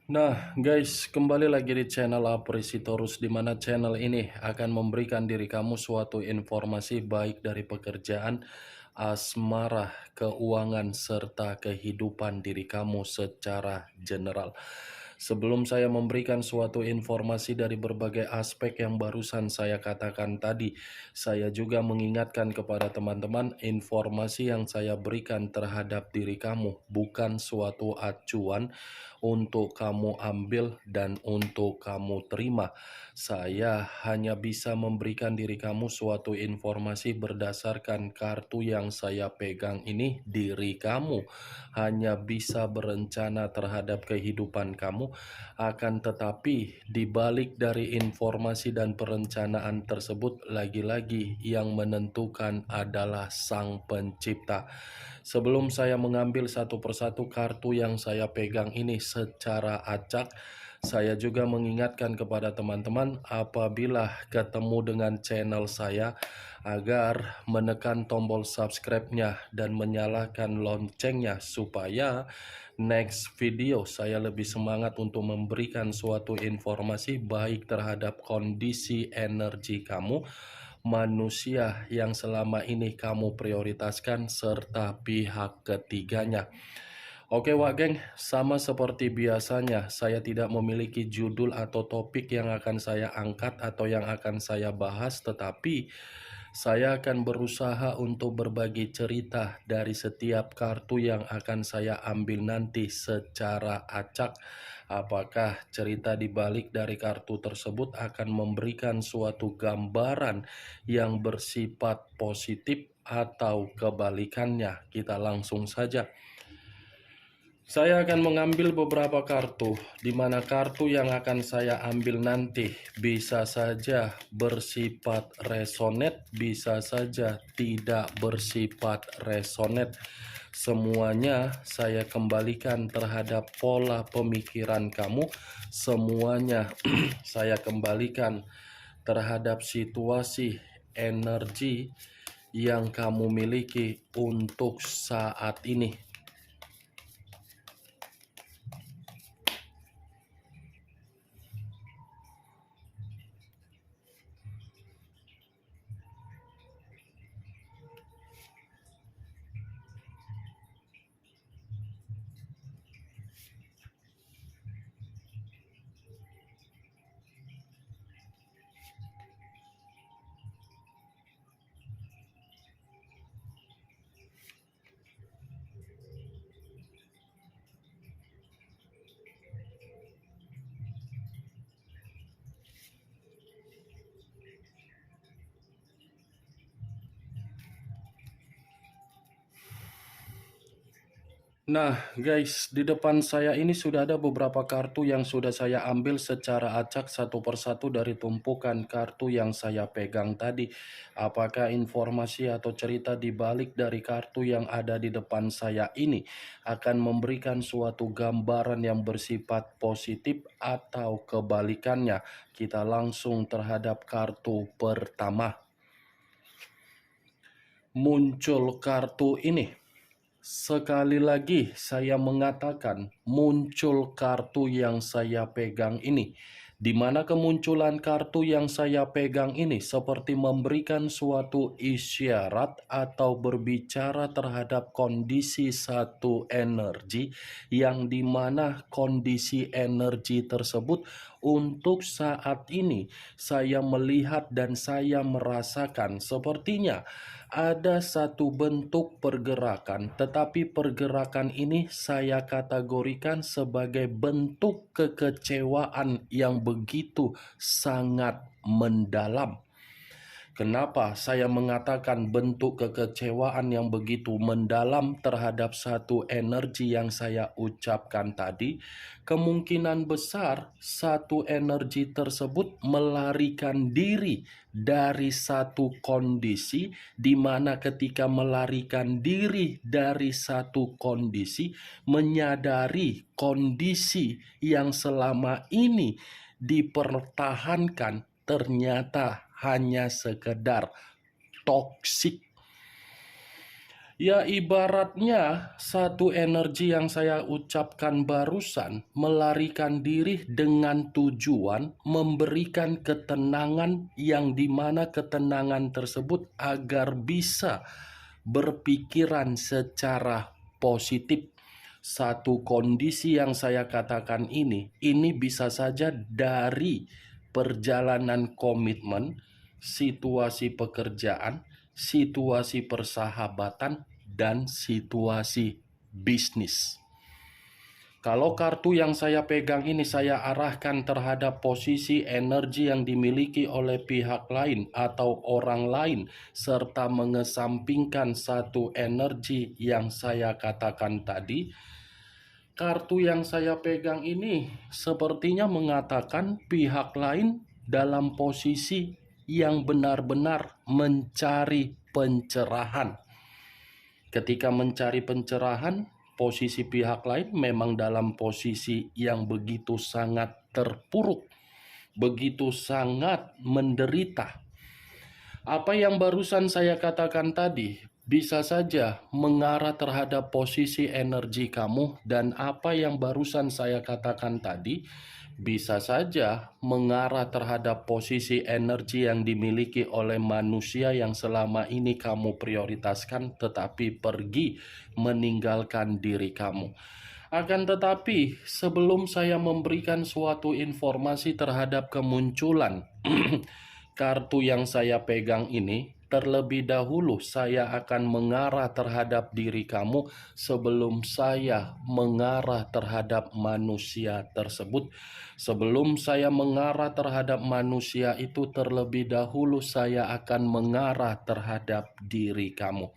Nah, guys, kembali lagi di channel Apresitorus, di mana channel ini akan memberikan diri kamu suatu informasi baik dari pekerjaan, asmara, keuangan, serta kehidupan diri kamu secara general. Sebelum saya memberikan suatu informasi dari berbagai aspek yang barusan saya katakan tadi, saya juga mengingatkan kepada teman-teman informasi yang saya berikan terhadap diri kamu bukan suatu acuan untuk kamu ambil dan untuk kamu terima. Saya hanya bisa memberikan diri kamu suatu informasi berdasarkan kartu yang saya pegang ini. Diri kamu hanya bisa berencana terhadap kehidupan kamu, akan tetapi di balik dari informasi dan perencanaan tersebut, lagi-lagi yang menentukan adalah Sang Pencipta. Sebelum saya mengambil satu persatu kartu yang saya pegang ini secara acak, saya juga mengingatkan kepada teman-teman apabila ketemu dengan channel saya agar menekan tombol subscribe-nya dan menyalakan loncengnya supaya next video saya lebih semangat untuk memberikan suatu informasi baik terhadap kondisi energi kamu, manusia yang selama ini kamu prioritaskan, serta pihak ketiganya. Oke Wak Geng, sama seperti biasanya, saya tidak memiliki judul atau topik yang akan saya angkat atau yang akan saya bahas, tetapi saya akan berusaha untuk berbagi cerita dari setiap kartu yang akan saya ambil nanti secara acak. Apakah cerita di balik dari kartu tersebut akan memberikan suatu gambaran yang bersifat positif atau kebalikannya? Kita langsung saja. Saya akan mengambil beberapa kartu, di mana kartu yang akan saya ambil nanti bisa saja bersifat resonate, bisa saja tidak bersifat resonate. Semuanya saya kembalikan terhadap pola pemikiran kamu, semuanya saya kembalikan terhadap situasi energi yang kamu miliki untuk saat ini. Nah guys, di depan saya ini sudah ada beberapa kartu yang sudah saya ambil secara acak satu persatu dari tumpukan kartu yang saya pegang tadi. Apakah informasi atau cerita di balik dari kartu yang ada di depan saya ini akan memberikan suatu gambaran yang bersifat positif atau kebalikannya? Kita langsung terhadap kartu pertama. Muncul kartu ini. Sekali lagi saya mengatakan muncul kartu yang saya pegang ini. Di mana kemunculan kartu yang saya pegang ini seperti memberikan suatu isyarat atau berbicara terhadap kondisi satu energi yang dimana kondisi energi tersebut untuk saat ini saya melihat dan saya merasakan sepertinya ada satu bentuk pergerakan, tetapi pergerakan ini saya kategorikan sebagai bentuk kekecewaan yang begitu sangat mendalam. Kenapa saya mengatakan bentuk kekecewaan yang begitu mendalam terhadap satu energi yang saya ucapkan tadi? Kemungkinan besar satu energi tersebut melarikan diri dari satu kondisi, di mana ketika melarikan diri dari satu kondisi, menyadari kondisi yang selama ini dipertahankan ternyata hanya sekedar toksik. Ya ibaratnya satu energi yang saya ucapkan barusan melarikan diri dengan tujuan memberikan ketenangan yang dimana ketenangan tersebut agar bisa berpikiran secara positif. Satu kondisi yang saya katakan ini bisa saja dari perjalanan komitmen, situasi pekerjaan, situasi persahabatan, dan situasi bisnis. Kalau kartu yang saya pegang ini saya arahkan terhadap posisi energi yang dimiliki oleh pihak lain atau orang lain, serta mengesampingkan satu energi yang saya katakan tadi, kartu yang saya pegang ini sepertinya mengatakan pihak lain dalam posisi yang benar-benar mencari pencerahan. Ketika mencari pencerahan, posisi pihak lain memang dalam posisi yang begitu sangat terpuruk, begitu sangat menderita. Apa yang barusan saya katakan tadi bisa saja mengarah terhadap posisi energi kamu, dan apa yang barusan saya katakan tadi bisa saja mengarah terhadap posisi energi yang dimiliki oleh manusia yang selama ini kamu prioritaskan tetapi pergi meninggalkan diri kamu. Akan tetapi, sebelum saya memberikan suatu informasi terhadap kemunculan kartu yang saya pegang ini, terlebih dahulu saya akan mengarah terhadap diri kamu sebelum saya mengarah terhadap manusia tersebut. Sebelum saya mengarah terhadap manusia itu, terlebih dahulu saya akan mengarah terhadap diri kamu.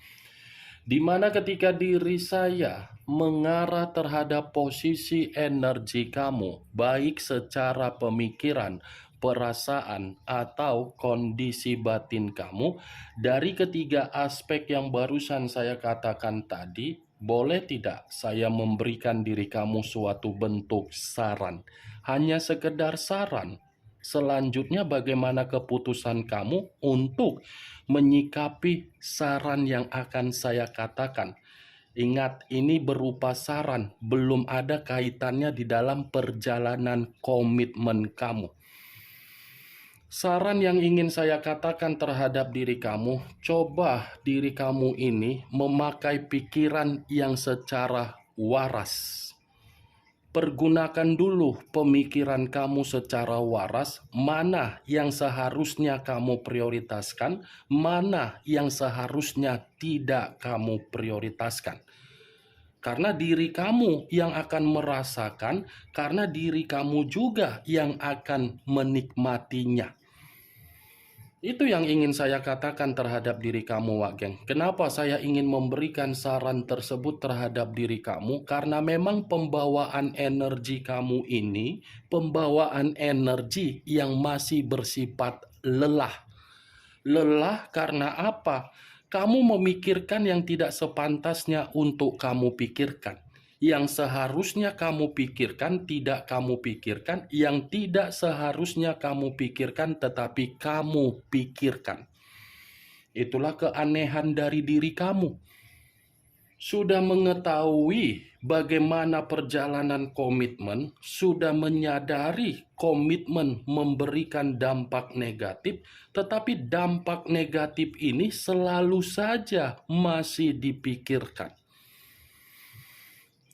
Di mana ketika diri saya mengarah terhadap posisi energi kamu, baik secara pemikiran, perasaan, atau kondisi batin kamu, dari ketiga aspek yang barusan saya katakan tadi, boleh tidak saya memberikan diri kamu suatu bentuk saran? Hanya sekedar saran. Selanjutnya bagaimana keputusan kamu untuk menyikapi saran yang akan saya katakan? Ingat, ini berupa saran, belum ada kaitannya di dalam perjalanan komitmen kamu. Saran yang ingin saya katakan terhadap diri kamu, coba diri kamu ini memakai pikiran yang secara waras. Pergunakan dulu pemikiran kamu secara waras, mana yang seharusnya kamu prioritaskan, mana yang seharusnya tidak kamu prioritaskan. Karena diri kamu yang akan merasakan, karena diri kamu juga yang akan menikmatinya. Itu yang ingin saya katakan terhadap diri kamu, Wak Geng. Kenapa saya ingin memberikan saran tersebut terhadap diri kamu? Karena memang pembawaan energi kamu ini, pembawaan energi yang masih bersifat lelah. Lelah karena apa? Kamu memikirkan yang tidak sepantasnya untuk kamu pikirkan. Yang seharusnya kamu pikirkan tidak kamu pikirkan, yang tidak seharusnya kamu pikirkan tetapi kamu pikirkan. Itulah keanehan dari diri kamu. Sudah mengetahui bagaimana perjalanan komitmen, sudah menyadari komitmen memberikan dampak negatif, tetapi dampak negatif ini selalu saja masih dipikirkan.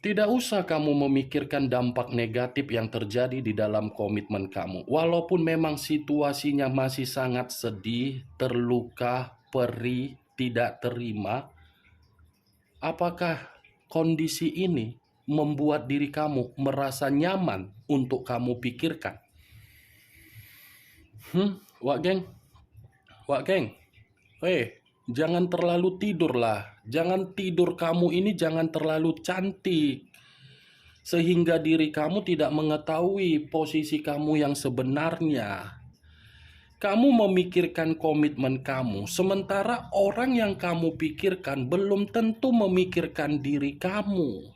Tidak usah kamu memikirkan dampak negatif yang terjadi di dalam komitmen kamu. Walaupun memang situasinya masih sangat sedih, terluka, perih, tidak terima, apakah kondisi ini membuat diri kamu merasa nyaman untuk kamu pikirkan? Wak Geng, jangan terlalu tidur lah. Jangan tidur kamu ini jangan terlalu cantik. Sehingga diri kamu tidak mengetahui posisi kamu yang sebenarnya. Kamu memikirkan komitmen kamu, sementara orang yang kamu pikirkan belum tentu memikirkan diri kamu.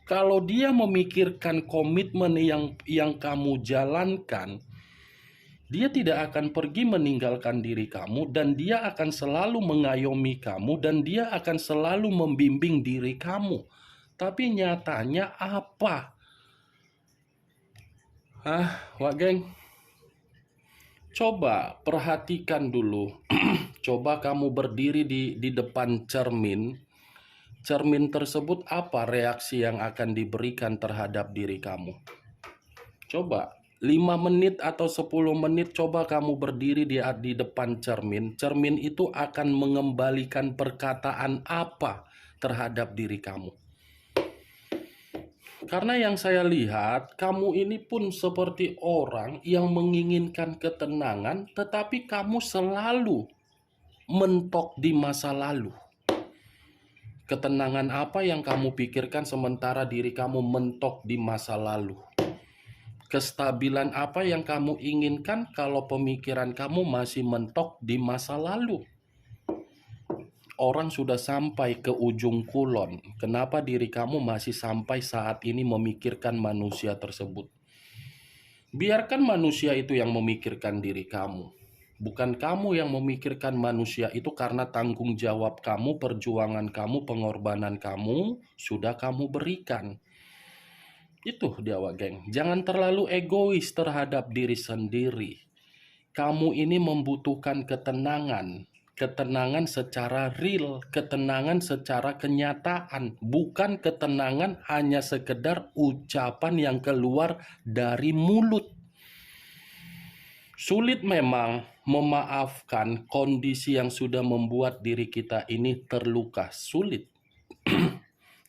Kalau dia memikirkan komitmen yang kamu jalankan, Dia tidak akan pergi meninggalkan diri kamu, dan dia akan selalu mengayomi kamu, dan dia akan selalu membimbing diri kamu. Tapi nyatanya apa? Wak geng, coba perhatikan dulu. Coba kamu berdiri di depan cermin. Cermin tersebut apa reaksi yang akan diberikan terhadap diri kamu? Coba 5 menit atau 10 menit coba kamu berdiri di depan cermin. Cermin itu akan mengembalikan perkataan apa terhadap diri kamu. Karena yang saya lihat, kamu ini pun seperti orang yang menginginkan ketenangan, tetapi kamu selalu mentok di masa lalu. Ketenangan apa yang kamu pikirkan sementara diri kamu mentok di masa lalu? Kestabilan apa yang kamu inginkan kalau pemikiran kamu masih mentok di masa lalu? Orang sudah sampai ke ujung kulon. Kenapa diri kamu masih sampai saat ini memikirkan manusia tersebut? Biarkan manusia itu yang memikirkan diri kamu. Bukan kamu yang memikirkan manusia itu, karena tanggung jawab kamu, perjuangan kamu, pengorbanan kamu sudah kamu berikan. Itu dia, Wak geng. Jangan terlalu egois terhadap diri sendiri. Kamu ini membutuhkan ketenangan. Ketenangan secara real, ketenangan secara kenyataan. Bukan ketenangan hanya sekedar ucapan yang keluar dari mulut. Sulit memang memaafkan kondisi yang sudah membuat diri kita ini terluka. Sulit.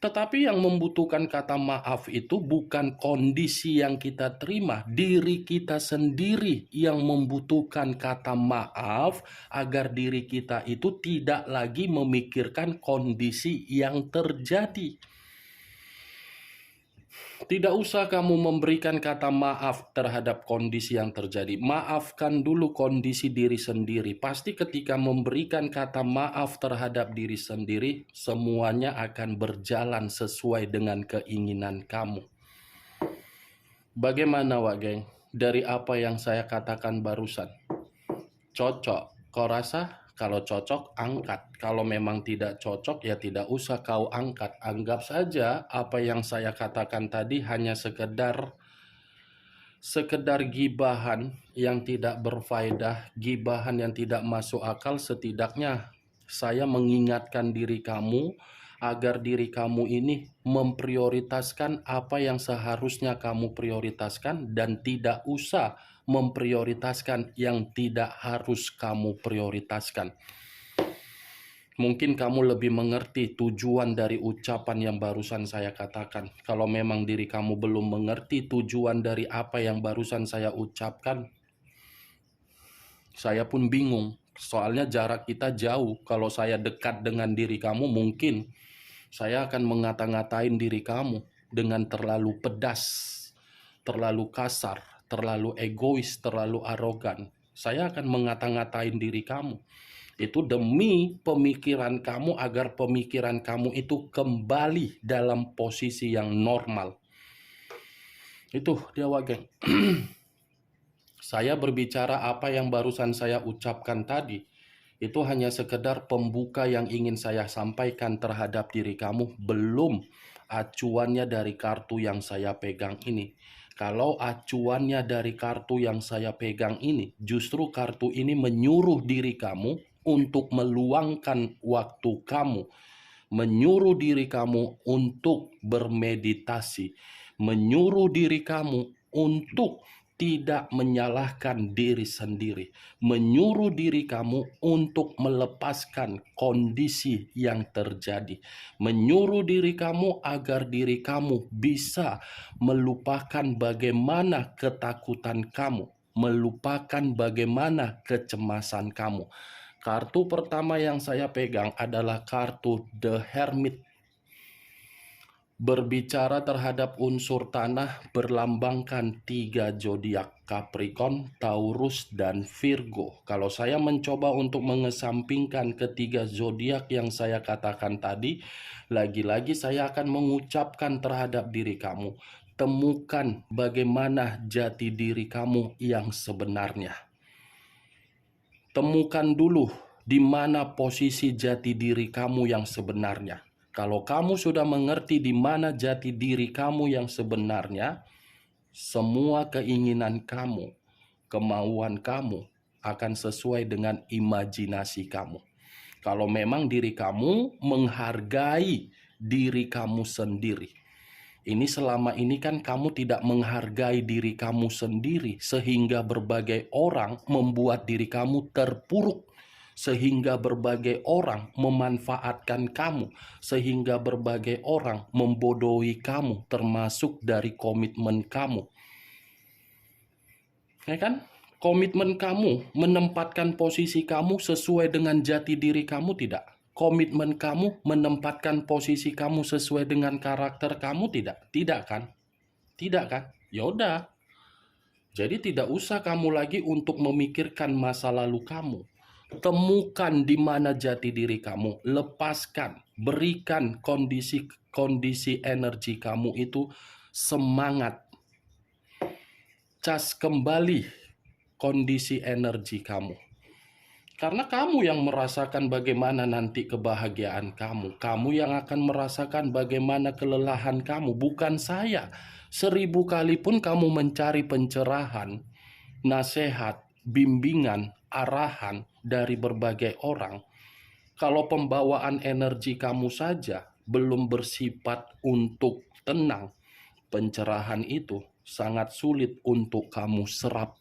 Tetapi yang membutuhkan kata maaf itu bukan kondisi yang kita terima. Diri kita sendiri yang membutuhkan kata maaf agar diri kita itu tidak lagi memikirkan kondisi yang terjadi. Tidak usah kamu memberikan kata maaf terhadap kondisi yang terjadi. Maafkan dulu kondisi diri sendiri. Pasti ketika memberikan kata maaf terhadap diri sendiri, semuanya akan berjalan sesuai dengan keinginan kamu. Bagaimana, Wak geng? Dari apa yang saya katakan barusan? Cocok? Kau rasa? Kalau cocok, angkat. Kalau memang tidak cocok, ya tidak usah kau angkat. Anggap saja apa yang saya katakan tadi hanya sekedar gibahan yang tidak berfaedah, gibahan yang tidak masuk akal. Setidaknya saya mengingatkan diri kamu agar diri kamu ini memprioritaskan apa yang seharusnya kamu prioritaskan, dan tidak usah memprioritaskan yang tidak harus kamu prioritaskan. Mungkin kamu lebih mengerti tujuan dari ucapan yang barusan saya katakan. Kalau memang diri kamu belum mengerti tujuan dari apa yang barusan saya ucapkan, saya pun bingung. Soalnya jarak kita jauh. Kalau saya dekat dengan diri kamu, mungkin saya akan ngata-ngatain diri kamu dengan terlalu pedas, terlalu kasar, terlalu egois, terlalu arogan. Saya akan ngata-ngatain diri kamu. Itu demi pemikiran kamu, agar pemikiran kamu itu kembali dalam posisi yang normal. Itu dia, Wak geng. Saya berbicara apa yang barusan saya ucapkan tadi, itu hanya sekedar pembuka yang ingin saya sampaikan terhadap diri kamu, belum acuannya dari kartu yang saya pegang ini. Kalau acuannya dari kartu yang saya pegang ini, justru kartu ini menyuruh diri kamu untuk meluangkan waktu kamu, menyuruh diri kamu untuk bermeditasi, menyuruh diri kamu untuk tidak menyalahkan diri sendiri, menyuruh diri kamu untuk melepaskan kondisi yang terjadi, menyuruh diri kamu agar diri kamu bisa melupakan bagaimana ketakutan kamu, melupakan bagaimana kecemasan kamu. Kartu pertama yang saya pegang adalah kartu The Hermit. Berbicara terhadap unsur tanah, berlambangkan 3 zodiak: Capricorn, Taurus, dan Virgo. Kalau saya mencoba untuk mengesampingkan ketiga zodiak yang saya katakan tadi, lagi-lagi saya akan mengucapkan terhadap diri kamu, temukan bagaimana jati diri kamu yang sebenarnya. Temukan dulu di mana posisi jati diri kamu yang sebenarnya. Kalau kamu sudah mengerti di mana jati diri kamu yang sebenarnya, semua keinginan kamu, kemauan kamu akan sesuai dengan imajinasi kamu. Kalau memang diri kamu menghargai diri kamu sendiri. Ini selama ini kan kamu tidak menghargai diri kamu sendiri, sehingga berbagai orang membuat diri kamu terpuruk, sehingga berbagai orang memanfaatkan kamu, sehingga berbagai orang membodohi kamu, termasuk dari komitmen kamu. Ya kan? Komitmen kamu menempatkan posisi kamu sesuai dengan jati diri kamu tidak? Komitmen kamu menempatkan posisi kamu sesuai dengan karakter kamu tidak? Tidak kan? Tidak kan? Ya udah. Jadi tidak usah kamu lagi untuk memikirkan masa lalu kamu. Temukan di mana jati diri kamu, lepaskan, berikan kondisi energi kamu itu semangat. Cas kembali kondisi energi kamu. Karena kamu yang merasakan bagaimana nanti kebahagiaan kamu. Kamu yang akan merasakan bagaimana kelelahan kamu, bukan saya. 1000 kali pun kamu mencari pencerahan, nasihat, bimbingan, arahan dari berbagai orang. Kalau pembawaan energi kamu saja belum bersifat untuk tenang, pencerahan itu sangat sulit untuk kamu serap.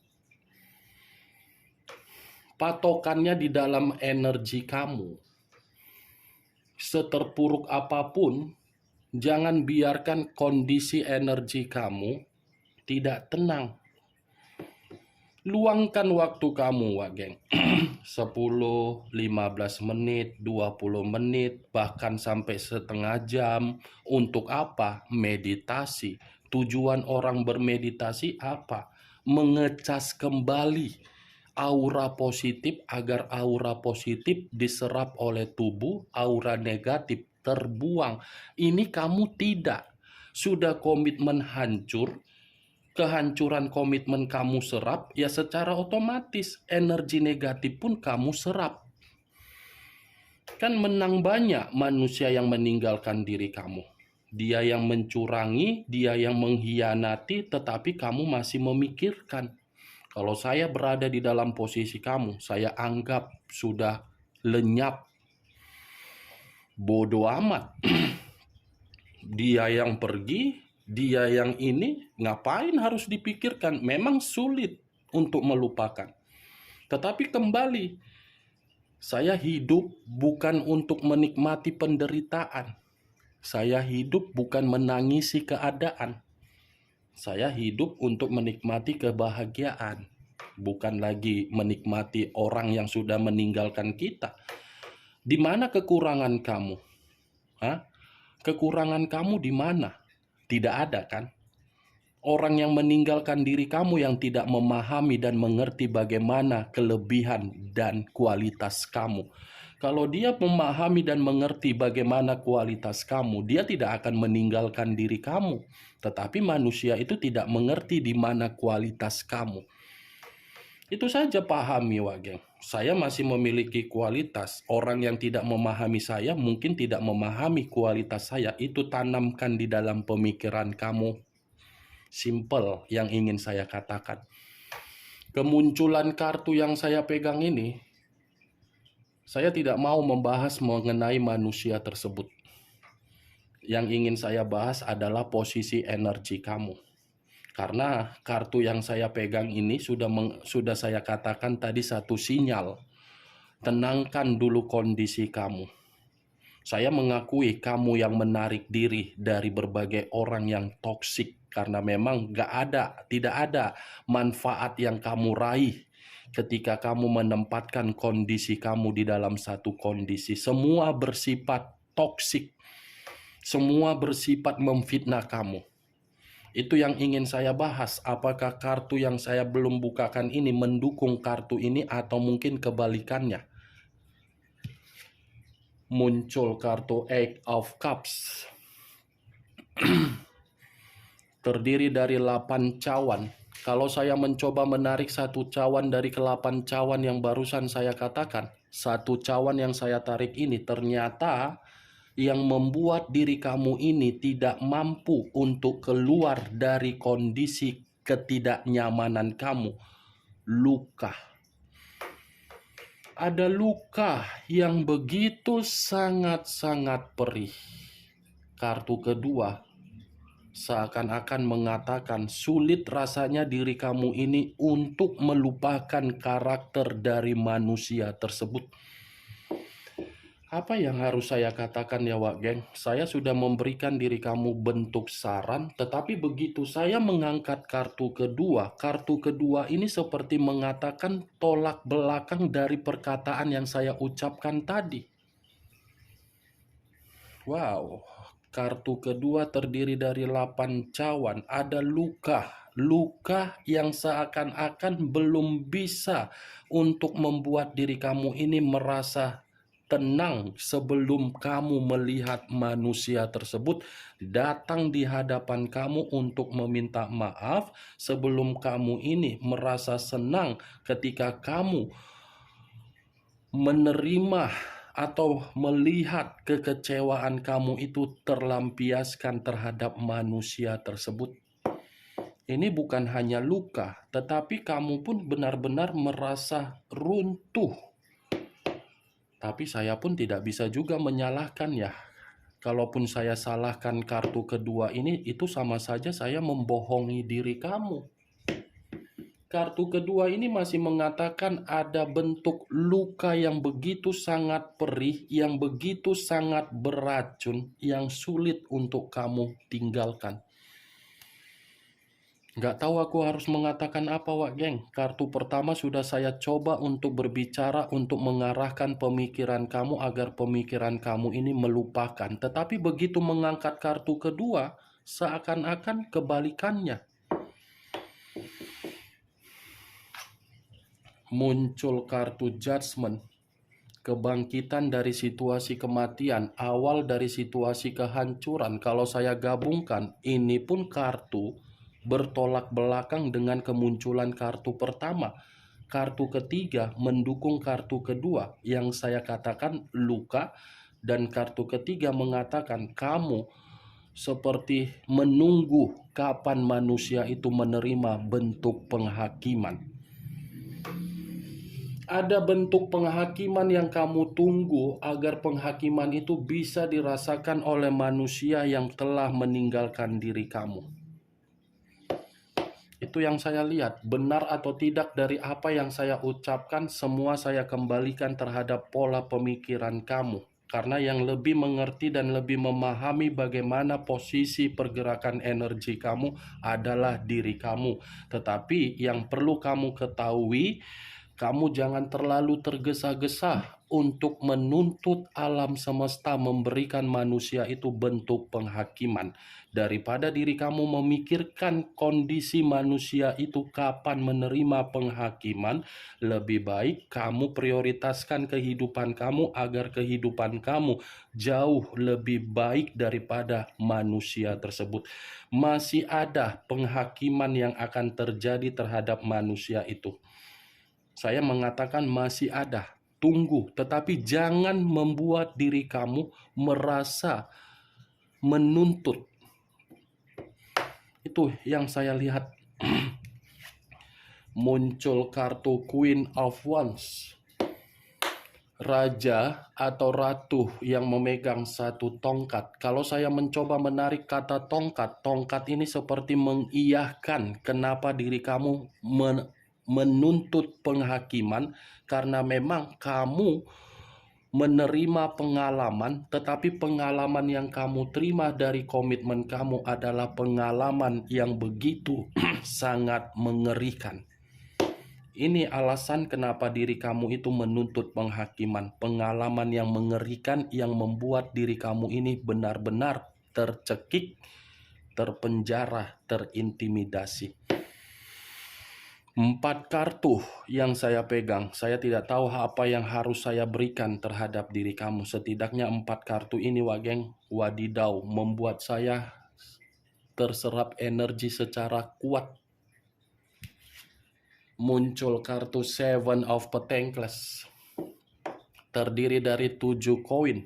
Patokannya di dalam energi kamu. Seterpuruk apapun, jangan biarkan kondisi energi kamu tidak tenang. Luangkan waktu kamu, Wageng. 10, 15 menit, 20 menit, bahkan sampai setengah jam. Untuk apa? Meditasi. Tujuan orang bermeditasi apa? Mengecas kembali aura positif agar aura positif diserap oleh tubuh, aura negatif terbuang. Ini kamu tidak. Sudah komitmen hancur, kehancuran komitmen kamu serap, ya secara otomatis energi negatif pun kamu serap. Kan menang banyak manusia yang meninggalkan diri kamu. Dia yang mencurangi, dia yang mengkhianati, tetapi kamu masih memikirkan. Kalau saya berada di dalam posisi kamu, saya anggap sudah lenyap. Bodoh amat. Dia yang pergi, dia yang ini, ngapain harus dipikirkan? Memang sulit untuk melupakan. Tetapi kembali, saya hidup bukan untuk menikmati penderitaan. Saya hidup bukan menangisi keadaan. Saya hidup untuk menikmati kebahagiaan, bukan lagi menikmati orang yang sudah meninggalkan kita. Di mana kekurangan kamu? Kekurangan kamu di mana? Tidak ada kan? Orang yang meninggalkan diri kamu yang tidak memahami dan mengerti bagaimana kelebihan dan kualitas kamu. Kalau dia memahami dan mengerti bagaimana kualitas kamu, dia tidak akan meninggalkan diri kamu. Tetapi manusia itu tidak mengerti di mana kualitas kamu. Itu saja pahami, Wageng. Saya masih memiliki kualitas. Orang yang tidak memahami saya mungkin tidak memahami kualitas saya. Itu tanamkan di dalam pemikiran kamu. Simple yang ingin saya katakan. Kemunculan kartu yang saya pegang ini, saya tidak mau membahas mengenai manusia tersebut. Yang ingin saya bahas adalah posisi energi kamu. Karena kartu yang saya pegang ini sudah saya katakan tadi satu sinyal. Tenangkan dulu kondisi kamu. Saya mengakui kamu yang menarik diri dari berbagai orang yang toksik. Karena memang tidak ada manfaat yang kamu raih ketika kamu menempatkan kondisi kamu di dalam satu kondisi. Semua bersifat toksik. Semua bersifat memfitnah kamu. Itu yang ingin saya bahas. Apakah kartu yang saya belum bukakan ini mendukung kartu ini atau mungkin kebalikannya? Muncul kartu Eight of Cups. Terdiri dari 8 cawan. Kalau saya mencoba menarik satu cawan dari ke-8 cawan yang barusan saya katakan, satu cawan yang saya tarik ini ternyata yang membuat diri kamu ini tidak mampu untuk keluar dari kondisi ketidaknyamanan kamu, luka. Ada luka yang begitu sangat-sangat perih. Kartu kedua seakan-akan mengatakan sulit rasanya diri kamu ini untuk melupakan karakter dari manusia tersebut. Apa yang harus saya katakan ya Wak Geng? Saya sudah memberikan diri kamu bentuk saran, tetapi begitu saya mengangkat kartu kedua ini seperti mengatakan tolak belakang dari perkataan yang saya ucapkan tadi. Wow, kartu kedua terdiri dari 8 cawan, ada luka yang seakan-akan belum bisa untuk membuat diri kamu ini merasa tenang sebelum kamu melihat manusia tersebut datang di hadapan kamu untuk meminta maaf, sebelum kamu ini merasa senang ketika kamu menerima atau melihat kekecewaan kamu itu terlampiaskan terhadap manusia tersebut. Ini bukan hanya luka, tetapi kamu pun benar-benar merasa runtuh. Tapi saya pun tidak bisa juga menyalahkan ya. Kalaupun saya salahkan kartu kedua ini, itu sama saja saya membohongi diri kamu. Kartu kedua ini masih mengatakan ada bentuk luka yang begitu sangat perih, yang begitu sangat beracun, yang sulit untuk kamu tinggalkan. Nggak tahu aku harus mengatakan apa, Wak Geng. Kartu pertama sudah saya coba untuk berbicara, untuk mengarahkan pemikiran kamu agar pemikiran kamu ini melupakan. Tetapi begitu mengangkat kartu kedua, seakan-akan kebalikannya. Muncul kartu judgment. Kebangkitan dari situasi kematian, awal dari situasi kehancuran. Kalau saya gabungkan, ini pun kartu bertolak belakang dengan kemunculan kartu pertama. Kartu ketiga mendukung kartu kedua yang saya katakan luka, dan kartu ketiga mengatakan kamu seperti menunggu kapan manusia itu menerima bentuk penghakiman. Ada bentuk penghakiman yang kamu tunggu agar penghakiman itu bisa dirasakan oleh manusia yang telah meninggalkan diri kamu. Itu yang saya lihat, benar atau tidak dari apa yang saya ucapkan, semua saya kembalikan terhadap pola pemikiran kamu. Karena yang lebih mengerti dan lebih memahami bagaimana posisi pergerakan energi kamu adalah diri kamu. Tetapi yang perlu kamu ketahui, kamu jangan terlalu tergesa-gesa untuk menuntut alam semesta memberikan manusia itu bentuk penghakiman. Daripada diri kamu memikirkan kondisi manusia itu kapan menerima penghakiman, lebih baik kamu prioritaskan kehidupan kamu agar kehidupan kamu jauh lebih baik daripada manusia tersebut. Masih ada penghakiman yang akan terjadi terhadap manusia itu. Saya mengatakan masih ada, tunggu, tetapi jangan membuat diri kamu merasa menuntut. Itu yang saya lihat. Muncul kartu Queen of Wands. Raja atau ratu yang memegang satu tongkat. Kalau saya mencoba menarik kata tongkat, tongkat ini seperti mengiyahkan kenapa diri kamu menuntut penghakiman, karena memang kamu menerima pengalaman, tetapi pengalaman yang kamu terima dari komitmen kamu adalah pengalaman yang begitu sangat mengerikan. Ini alasan kenapa diri kamu itu menuntut penghakiman, pengalaman yang mengerikan yang membuat diri kamu ini benar-benar tercekik, terpenjara, terintimidasi. 4 kartu yang saya pegang, saya tidak tahu apa yang harus saya berikan terhadap diri kamu. Setidaknya 4 kartu ini, Wak Geng, wadidaw, membuat saya terserap energi secara kuat. muncul kartu Seven of Pentacles. Terdiri dari 7 koin.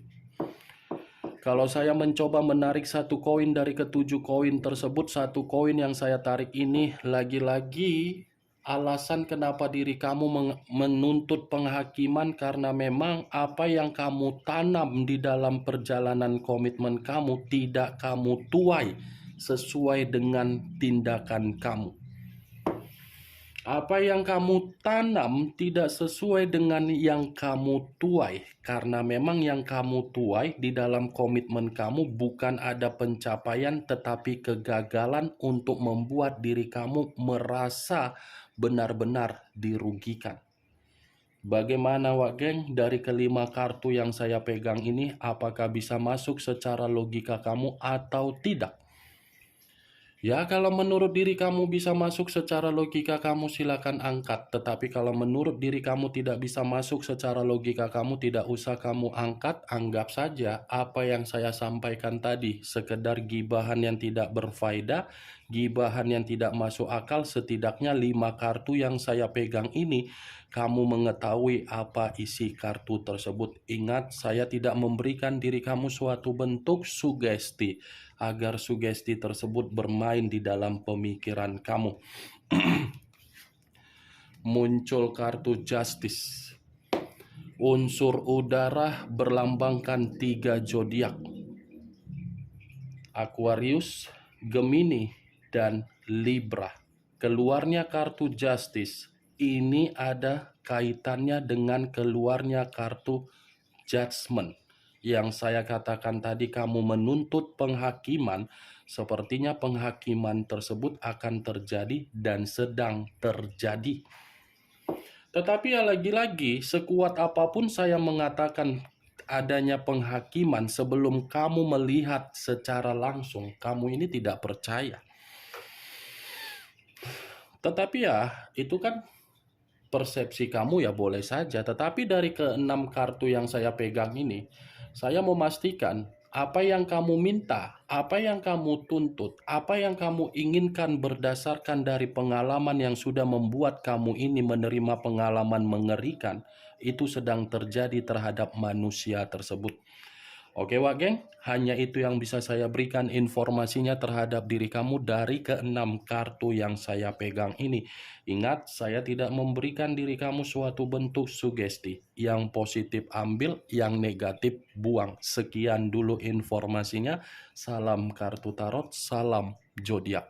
Kalau saya mencoba menarik satu koin dari ketujuh koin tersebut, satu koin yang saya tarik ini lagi-lagi alasan kenapa diri kamu menuntut penghakiman karena memang apa yang kamu tanam di dalam perjalanan komitmen kamu tidak kamu tuai sesuai dengan tindakan kamu. Apa yang kamu tanam tidak sesuai dengan yang kamu tuai, karena memang yang kamu tuai di dalam komitmen kamu bukan ada pencapaian tetapi kegagalan untuk membuat diri kamu merasa benar-benar dirugikan. Bagaimana Wak Geng, dari kelima kartu yang saya pegang ini, apakah bisa masuk secara logika kamu atau tidak? Ya, kalau menurut diri kamu bisa masuk secara logika kamu silakan angkat. Tetapi kalau menurut diri kamu tidak bisa masuk secara logika kamu tidak usah kamu angkat. Anggap saja apa yang saya sampaikan tadi sekedar gibahan yang tidak berfaedah, gibahan yang tidak masuk akal. Setidaknya 5 kartu yang saya pegang ini kamu mengetahui apa isi kartu tersebut. Ingat, saya tidak memberikan diri kamu suatu bentuk sugesti agar sugesti tersebut bermain di dalam pemikiran kamu. Muncul kartu Justice. Unsur udara berlambangkan 3 zodiak: Aquarius, Gemini, dan Libra. Keluarnya kartu Justice ini ada kaitannya dengan keluarnya kartu Judgment. Yang saya katakan tadi, kamu menuntut penghakiman, sepertinya penghakiman tersebut akan terjadi dan sedang terjadi. Tetapi ya lagi-lagi, sekuat apapun saya mengatakan adanya penghakiman, sebelum kamu melihat secara langsung, kamu ini tidak percaya. Tetapi ya, itu kan persepsi kamu, ya boleh saja. Tetapi dari ke-6 kartu yang saya pegang ini, saya memastikan apa yang kamu minta, apa yang kamu tuntut, apa yang kamu inginkan berdasarkan dari pengalaman yang sudah membuat kamu ini menerima pengalaman mengerikan, itu sedang terjadi terhadap manusia tersebut. Oke Wak Geng, hanya itu yang bisa saya berikan informasinya terhadap diri kamu dari ke-6 kartu yang saya pegang ini. Ingat, saya tidak memberikan diri kamu suatu bentuk sugesti. Yang positif ambil, yang negatif buang. Sekian dulu informasinya. Salam kartu tarot, salam zodiak.